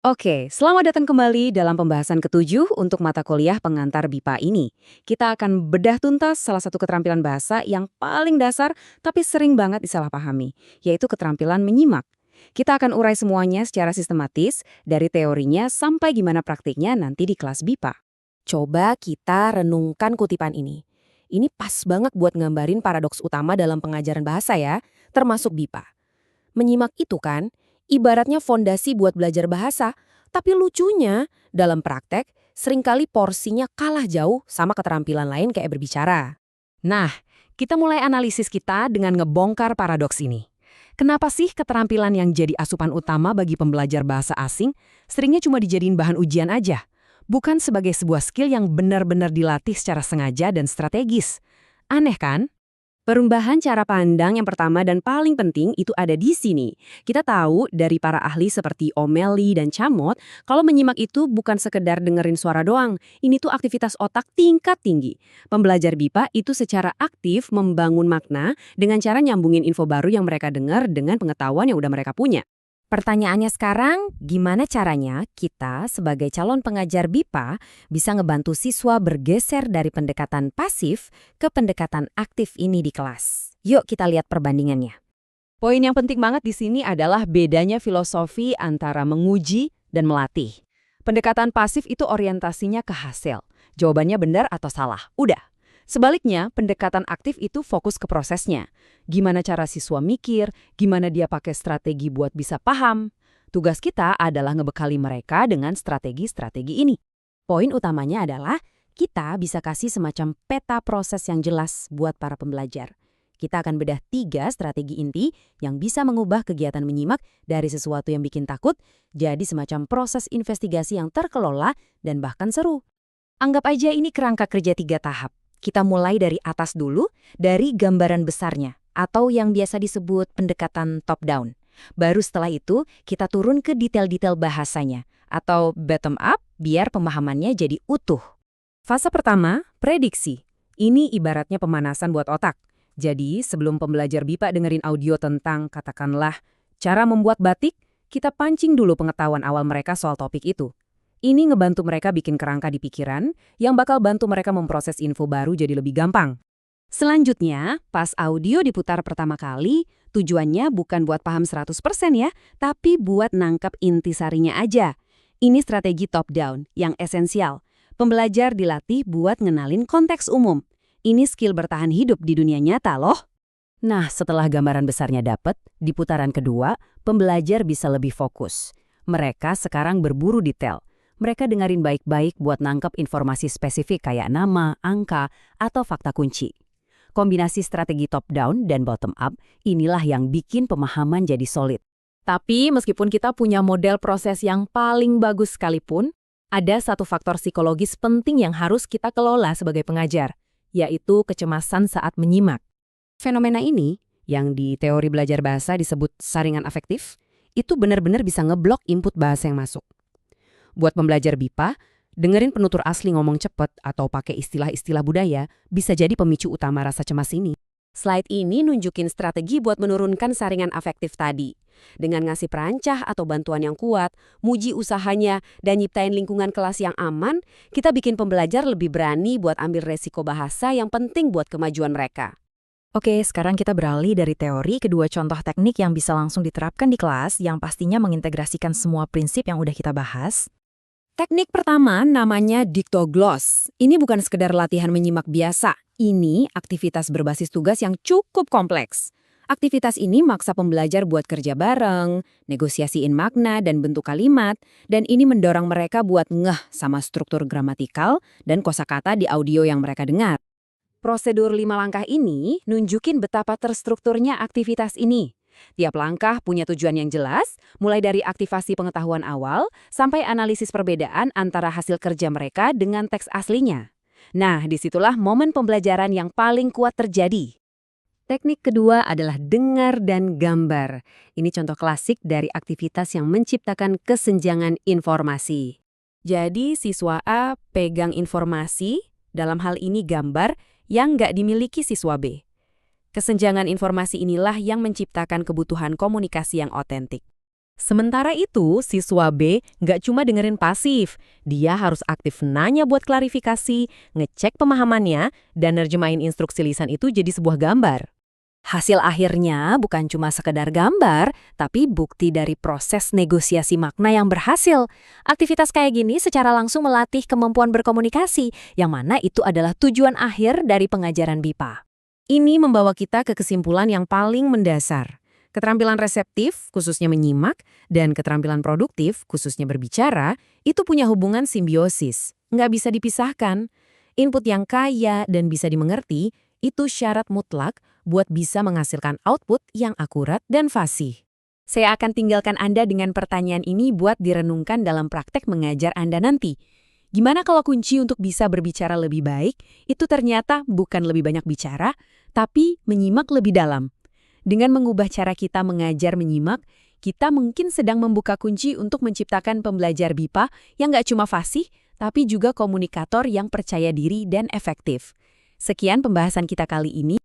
Oke, selamat datang kembali dalam pembahasan ketujuh untuk mata kuliah pengantar BIPA ini. Kita akan bedah tuntas salah satu keterampilan bahasa yang paling dasar tapi sering banget disalahpahami, yaitu keterampilan menyimak. Kita akan urai semuanya secara sistematis, dari teorinya sampai gimana praktiknya nanti di kelas BIPA. Coba kita renungkan kutipan ini. Ini pas banget buat ngambarin paradoks utama dalam pengajaran bahasa ya, termasuk BIPA. Menyimak itu kan, ibaratnya fondasi buat belajar bahasa, tapi lucunya, dalam praktek, seringkali porsinya kalah jauh sama keterampilan lain kayak berbicara. Nah, kita mulai analisis kita dengan ngebongkar paradoks ini. Kenapa sih keterampilan yang jadi asupan utama bagi pembelajar bahasa asing seringnya cuma dijadiin bahan ujian aja? Bukan sebagai sebuah skill yang benar-benar dilatih secara sengaja dan strategis. Aneh kan? Perubahan cara pandang yang pertama dan paling penting itu ada di sini. Kita tahu dari para ahli seperti O'Malley dan Chamot, kalau menyimak itu bukan sekedar dengerin suara doang. Ini tuh aktivitas otak tingkat tinggi. Pembelajar BIPA itu secara aktif membangun makna dengan cara nyambungin info baru yang mereka dengar dengan pengetahuan yang udah mereka punya. Pertanyaannya sekarang, gimana caranya kita sebagai calon pengajar BIPA bisa ngebantu siswa bergeser dari pendekatan pasif ke pendekatan aktif ini di kelas? Yuk kita lihat perbandingannya. Poin yang penting banget di sini adalah bedanya filosofi antara menguji dan melatih. Pendekatan pasif itu orientasinya ke hasil. Jawabannya benar atau salah. Udah. Sebaliknya, pendekatan aktif itu fokus ke prosesnya. Gimana cara siswa mikir, gimana dia pakai strategi buat bisa paham. Tugas kita adalah ngebekali mereka dengan strategi-strategi ini. Poin utamanya adalah kita bisa kasih semacam peta proses yang jelas buat para pembelajar. Kita akan bedah 3 strategi inti yang bisa mengubah kegiatan menyimak dari sesuatu yang bikin takut jadi semacam proses investigasi yang terkelola dan bahkan seru. Anggap aja ini kerangka kerja 3 tahap. Kita mulai dari atas dulu, dari gambaran besarnya, atau yang biasa disebut pendekatan top-down. Baru setelah itu, kita turun ke detail-detail bahasanya, atau bottom-up, biar pemahamannya jadi utuh. Fase pertama, prediksi. Ini ibaratnya pemanasan buat otak. Jadi, sebelum pembelajar BIPA dengerin audio tentang, katakanlah, cara membuat batik, kita pancing dulu pengetahuan awal mereka soal topik itu. Ini ngebantu mereka bikin kerangka di pikiran yang bakal bantu mereka memproses info baru jadi lebih gampang. Selanjutnya, pas audio diputar pertama kali, tujuannya bukan buat paham 100% ya, tapi buat nangkep intisarinya aja. Ini strategi top-down yang esensial. Pembelajar dilatih buat ngenalin konteks umum. Ini skill bertahan hidup di dunia nyata loh. Nah, setelah gambaran besarnya dapet, di putaran kedua, pembelajar bisa lebih fokus. Mereka sekarang berburu detail. Mereka dengerin baik-baik buat nangkep informasi spesifik kayak nama, angka, atau fakta kunci. Kombinasi strategi top-down dan bottom-up inilah yang bikin pemahaman jadi solid. Tapi meskipun kita punya model proses yang paling bagus sekalipun, ada satu faktor psikologis penting yang harus kita kelola sebagai pengajar, yaitu kecemasan saat menyimak. Fenomena ini, yang di teori belajar bahasa disebut saringan afektif, itu benar-benar bisa ngeblok input bahasa yang masuk. Buat pembelajar BIPA, dengerin penutur asli ngomong cepet atau pakai istilah-istilah budaya bisa jadi pemicu utama rasa cemas ini. Slide ini nunjukin strategi buat menurunkan saringan afektif tadi. Dengan ngasih perancah atau bantuan yang kuat, muji usahanya, dan nyiptain lingkungan kelas yang aman, kita bikin pembelajar lebih berani buat ambil resiko bahasa yang penting buat kemajuan mereka. Oke, sekarang kita beralih dari teori ke 2 contoh teknik yang bisa langsung diterapkan di kelas yang pastinya mengintegrasikan semua prinsip yang udah kita bahas. Teknik pertama namanya diktogloss. Ini bukan sekedar latihan menyimak biasa. Ini aktivitas berbasis tugas yang cukup kompleks. Aktivitas ini maksa pembelajar buat kerja bareng, negosiasiin makna dan bentuk kalimat, dan ini mendorong mereka buat ngeh sama struktur gramatikal dan kosakata di audio yang mereka dengar. Prosedur 5 langkah ini nunjukin betapa terstrukturnya aktivitas ini. Tiap langkah punya tujuan yang jelas, mulai dari aktivasi pengetahuan awal sampai analisis perbedaan antara hasil kerja mereka dengan teks aslinya. Nah, disitulah momen pembelajaran yang paling kuat terjadi. Teknik kedua adalah dengar dan gambar. Ini contoh klasik dari aktivitas yang menciptakan kesenjangan informasi. Jadi, siswa A pegang informasi, dalam hal ini gambar, yang nggak dimiliki siswa B. Kesenjangan informasi inilah yang menciptakan kebutuhan komunikasi yang otentik. Sementara itu, siswa B nggak cuma dengerin pasif, dia harus aktif nanya buat klarifikasi, ngecek pemahamannya, dan nerjemahin instruksi lisan itu jadi sebuah gambar. Hasil akhirnya bukan cuma sekedar gambar, tapi bukti dari proses negosiasi makna yang berhasil. Aktivitas kayak gini secara langsung melatih kemampuan berkomunikasi, yang mana itu adalah tujuan akhir dari pengajaran BIPA. Ini membawa kita ke kesimpulan yang paling mendasar. Keterampilan reseptif, khususnya menyimak, dan keterampilan produktif, khususnya berbicara, itu punya hubungan simbiosis. Nggak bisa dipisahkan. Input yang kaya dan bisa dimengerti, itu syarat mutlak buat bisa menghasilkan output yang akurat dan fasih. Saya akan tinggalkan Anda dengan pertanyaan ini buat direnungkan dalam praktek mengajar Anda nanti. Gimana kalau kunci untuk bisa berbicara lebih baik, itu ternyata bukan lebih banyak bicara, tapi menyimak lebih dalam. Dengan mengubah cara kita mengajar menyimak, kita mungkin sedang membuka kunci untuk menciptakan pembelajar BIPA yang nggak cuma fasih, tapi juga komunikator yang percaya diri dan efektif. Sekian pembahasan kita kali ini.